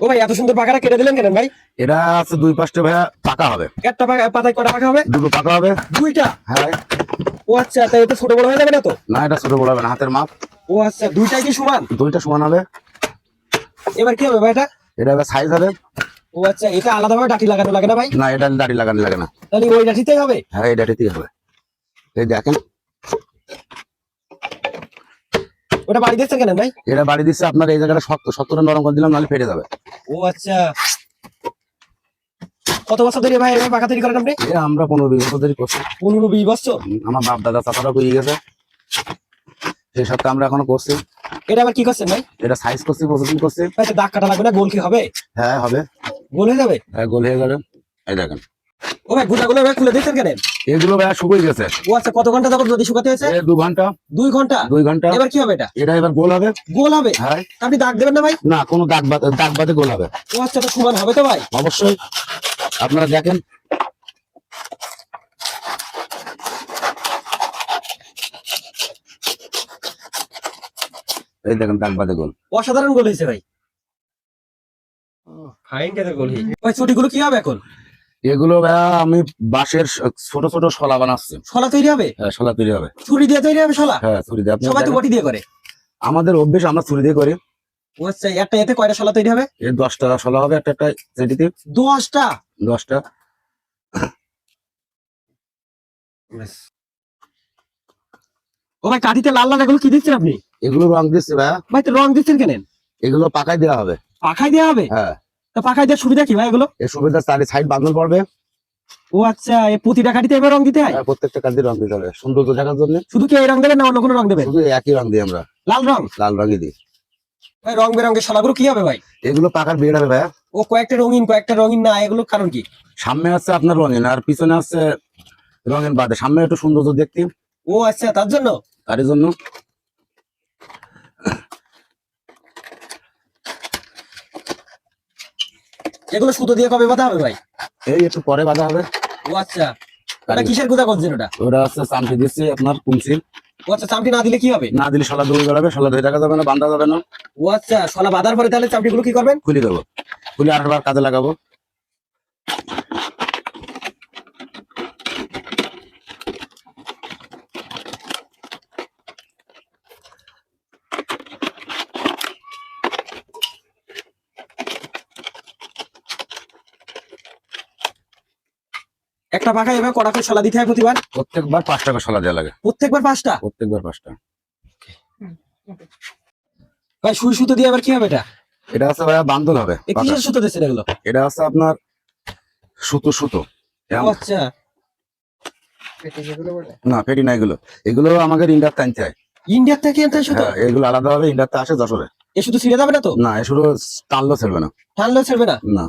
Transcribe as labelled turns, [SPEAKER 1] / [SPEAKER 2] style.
[SPEAKER 1] ভাই এত সুন্দর পাকাটা কেটে দিলেন কেন ভাই?
[SPEAKER 2] এটা আছে দুই পাশটা ভাইয়া পাকা হবে।
[SPEAKER 1] একটা পাতায় কটা পাকা হবে?
[SPEAKER 2] দুটো পাকা হবে।
[SPEAKER 1] দুইটা?
[SPEAKER 2] হ্যাঁ।
[SPEAKER 1] ও আচ্ছা, তাই এটা ছোট বড় হয়ে যাবে না তো?
[SPEAKER 2] না, এটা ছোট বড় হবে না, হাতের মাপ।
[SPEAKER 1] ও আচ্ছা, দুইটাই কি সমান?
[SPEAKER 2] দুইটা সমান হবে।
[SPEAKER 1] এবার কি হবে ভাই এটা?
[SPEAKER 2] এটা হবে সাইজ হবে।
[SPEAKER 1] ও আচ্ছা, এটা আলাদাভাবে ডাটি লাগানো লাগে না ভাই?
[SPEAKER 2] না, এটা দাড়ি লাগানো লাগে না।
[SPEAKER 1] তাহলে ওই ডাটিতেই হবে?
[SPEAKER 2] হ্যাঁ, এই ডাটিতেই হবে। এই দেখেন,
[SPEAKER 1] ওটা বাড়ি দিচ্ছেন কেন ভাই?
[SPEAKER 2] এটা বাড়ি দিচ্ছে আপনার এই জায়গাটা শক্ত, শক্তটা নরম করে দিলাম, নাহলে ফেটে যাবে।
[SPEAKER 1] ও আচ্ছা, কত বছর ধরে ভাই এভাবে পাকা তৈরি করেন আপনি?
[SPEAKER 2] আমরা 15-20 বছর ধরে করছি।
[SPEAKER 1] 15-20 বছর?
[SPEAKER 2] আমার বাপ দাদা চাচারা করে গেছে, সেই সব আমরা এখনো করছি।
[SPEAKER 1] এটা আবার কি করছেন ভাই?
[SPEAKER 2] এটা সাইজ করছি, প্রসেসিং করছি।
[SPEAKER 1] ভাই তো দাগ কাটা লাগবে না? গোল কি হবে?
[SPEAKER 2] হ্যাঁ, হবে।
[SPEAKER 1] গোল হয়ে যাবে?
[SPEAKER 2] হ্যাঁ, গোল হয়ে যাবে। এই দেখেন,
[SPEAKER 1] ও ভাই গুটাগুলো ভাই খুলে দিচ্ছেন কেন?
[SPEAKER 2] এগুলো ভাইয়া শুকিয়ে গেছে।
[SPEAKER 1] ও আচ্ছা, কত ঘন্টা যাবত যদি শুকাতে হয়েছে?
[SPEAKER 2] 2 ঘন্টা।
[SPEAKER 1] 2 ঘন্টা?
[SPEAKER 2] 2 ঘন্টা।
[SPEAKER 1] এবার কি হবে এটা?
[SPEAKER 2] এটা এবার গোল হবে।
[SPEAKER 1] গোল হবে?
[SPEAKER 2] হ্যাঁ।
[SPEAKER 1] আপনি দাগ দেবেন না ভাই?
[SPEAKER 2] না, কোনো দাগ বাদে গোল হবে।
[SPEAKER 1] ও আচ্ছা, তো সমান হবে তো ভাই?
[SPEAKER 2] অবশ্যই। আপনারা দেখেন, এই দেখেন দাগ বাদে গোল।
[SPEAKER 1] অসাধারণ গোল হয়েছে ভাই। ফাইন কাজের গোল। ভাই ছুটিগুলো কি হবে এখন?
[SPEAKER 2] এগুলো ভাইয়া আমি বাঁশের ছোট ছোট শলা বানাচ্ছি।
[SPEAKER 1] শলা তৈরি হবে?
[SPEAKER 2] হ্যাঁ, শলা তৈরি হবে।
[SPEAKER 1] ছুরি দিয়ে তৈরি হবে শলা?
[SPEAKER 2] হ্যাঁ, ছুরি দিয়ে। আপনি
[SPEAKER 1] সবাই তো
[SPEAKER 2] দেখেন,
[SPEAKER 1] বটি দিয়ে করে।
[SPEAKER 2] আমাদের অভ্যেস, আমরা ছুরি দিয়ে করি।
[SPEAKER 1] ও আচ্ছা, একটা এতে কয়টা শলা তৈরি হবে?
[SPEAKER 2] এর 10টা শলা হবে একটা একটা সেটিতে।
[SPEAKER 1] 10টা?
[SPEAKER 2] 10টা।
[SPEAKER 1] ও ভাই কাঠিতে লাল লাল এগুলো কি দিচ্ছেন আপনি?
[SPEAKER 2] এগুলো রং দিচ্ছি ভাইয়া।
[SPEAKER 1] ভাই তো রং দিচ্ছেন কেন?
[SPEAKER 2] এগুলো পাকাই দেওয়া হবে।
[SPEAKER 1] পাখাই দেওয়া হবে?
[SPEAKER 2] হ্যাঁ।
[SPEAKER 1] তো পাখাই দেওয়ার সুবিধা কি ভাই এগুলো?
[SPEAKER 2] এর সুবিধা চারি সাইড বাঁধন পড়বে।
[SPEAKER 1] ও আচ্ছা, এই প্রতিটা কাঠিতে এবার রং দিতে হয়?
[SPEAKER 2] হ্যাঁ, প্রত্যেকটা কাজ দিয়ে রং দিতে হবে সৌন্দর্য দেখার জন্য।
[SPEAKER 1] শুধু কি এই রং দেবেন না অন্য কোনো রং দেবেন?
[SPEAKER 2] শুধু একই রং দিই আমরা,
[SPEAKER 1] লাল রং?
[SPEAKER 2] লাল রঙই দিই।
[SPEAKER 1] ভাই রং বেরঙের শলাগুলো কি হবে ভাই?
[SPEAKER 2] এগুলো পাকার বের হবে ভাইয়া।
[SPEAKER 1] ও কয়েকটা রঙিন না, এগুলো কারণ কি?
[SPEAKER 2] সামনে আছে আপনার রঙিন, আর পিছনে আছে রঙিন বাদে। সামনে একটু সৌন্দর্য দেখতে,
[SPEAKER 1] ও আচ্ছা, তার জন্য?
[SPEAKER 2] তারই জন্য।
[SPEAKER 1] এগুলো সুতো দিয়ে কবে বাঁধা হবে ভাই?
[SPEAKER 2] এই একটু পরে বাঁধা হবে।
[SPEAKER 1] ও আচ্ছা, ওটা কিসের গুঁড়া করছেন ওটা?
[SPEAKER 2] ওটা আছে চামচি দিচ্ছি আপনার কুমসিল।
[SPEAKER 1] ও আচ্ছা, চামটি না দিলে কি হবে?
[SPEAKER 2] না দিলে শলা দৌড়ে বেড়াবে, শলা ধরে রাখা যাবে না, বাঁধা যাবে না।
[SPEAKER 1] ও আচ্ছা, শলা বাঁধার পরে তাহলে চামটি গুলো কি করবেন?
[SPEAKER 2] খুলে দেবো, খুলে আরেকবার কাজে লাগাবো।
[SPEAKER 1] একটা পাখা এভাবে কড়া করে শলা দিতে হয় প্রতিবার?
[SPEAKER 2] প্রত্যেকবার 5 টাকা শলা দেওয়া লাগে।
[SPEAKER 1] প্রত্যেকবার 5টা?
[SPEAKER 2] প্রত্যেকবার 5টা।
[SPEAKER 1] ভাই সুই সুতো দিয়ে আবার কি হবে এটা?
[SPEAKER 2] এটা আছে ভাইয়া বান্দল হবে।
[SPEAKER 1] এই কিসের সুতো দিচ্ছেন এগুলো?
[SPEAKER 2] এটা আছে আপনার সুতো।
[SPEAKER 1] ও আচ্ছা,
[SPEAKER 2] না, পেটি না, এগুলো এগুলো আমাকে ইন্ডিয়ার টানতে হয়।
[SPEAKER 1] ইন্ডিয়ার থেকে আনতে হয় সুতো?
[SPEAKER 2] হ্যাঁ, এগুলো আলাদা হবে, ইন্ডিয়াতে আসে যশোরে।
[SPEAKER 1] এ শুধু ছিঁড়ে যাবে না তো?
[SPEAKER 2] না, এ শুধু টানলেও ছেড়বে না।
[SPEAKER 1] টানলেও ছাড়বে না?
[SPEAKER 2] না।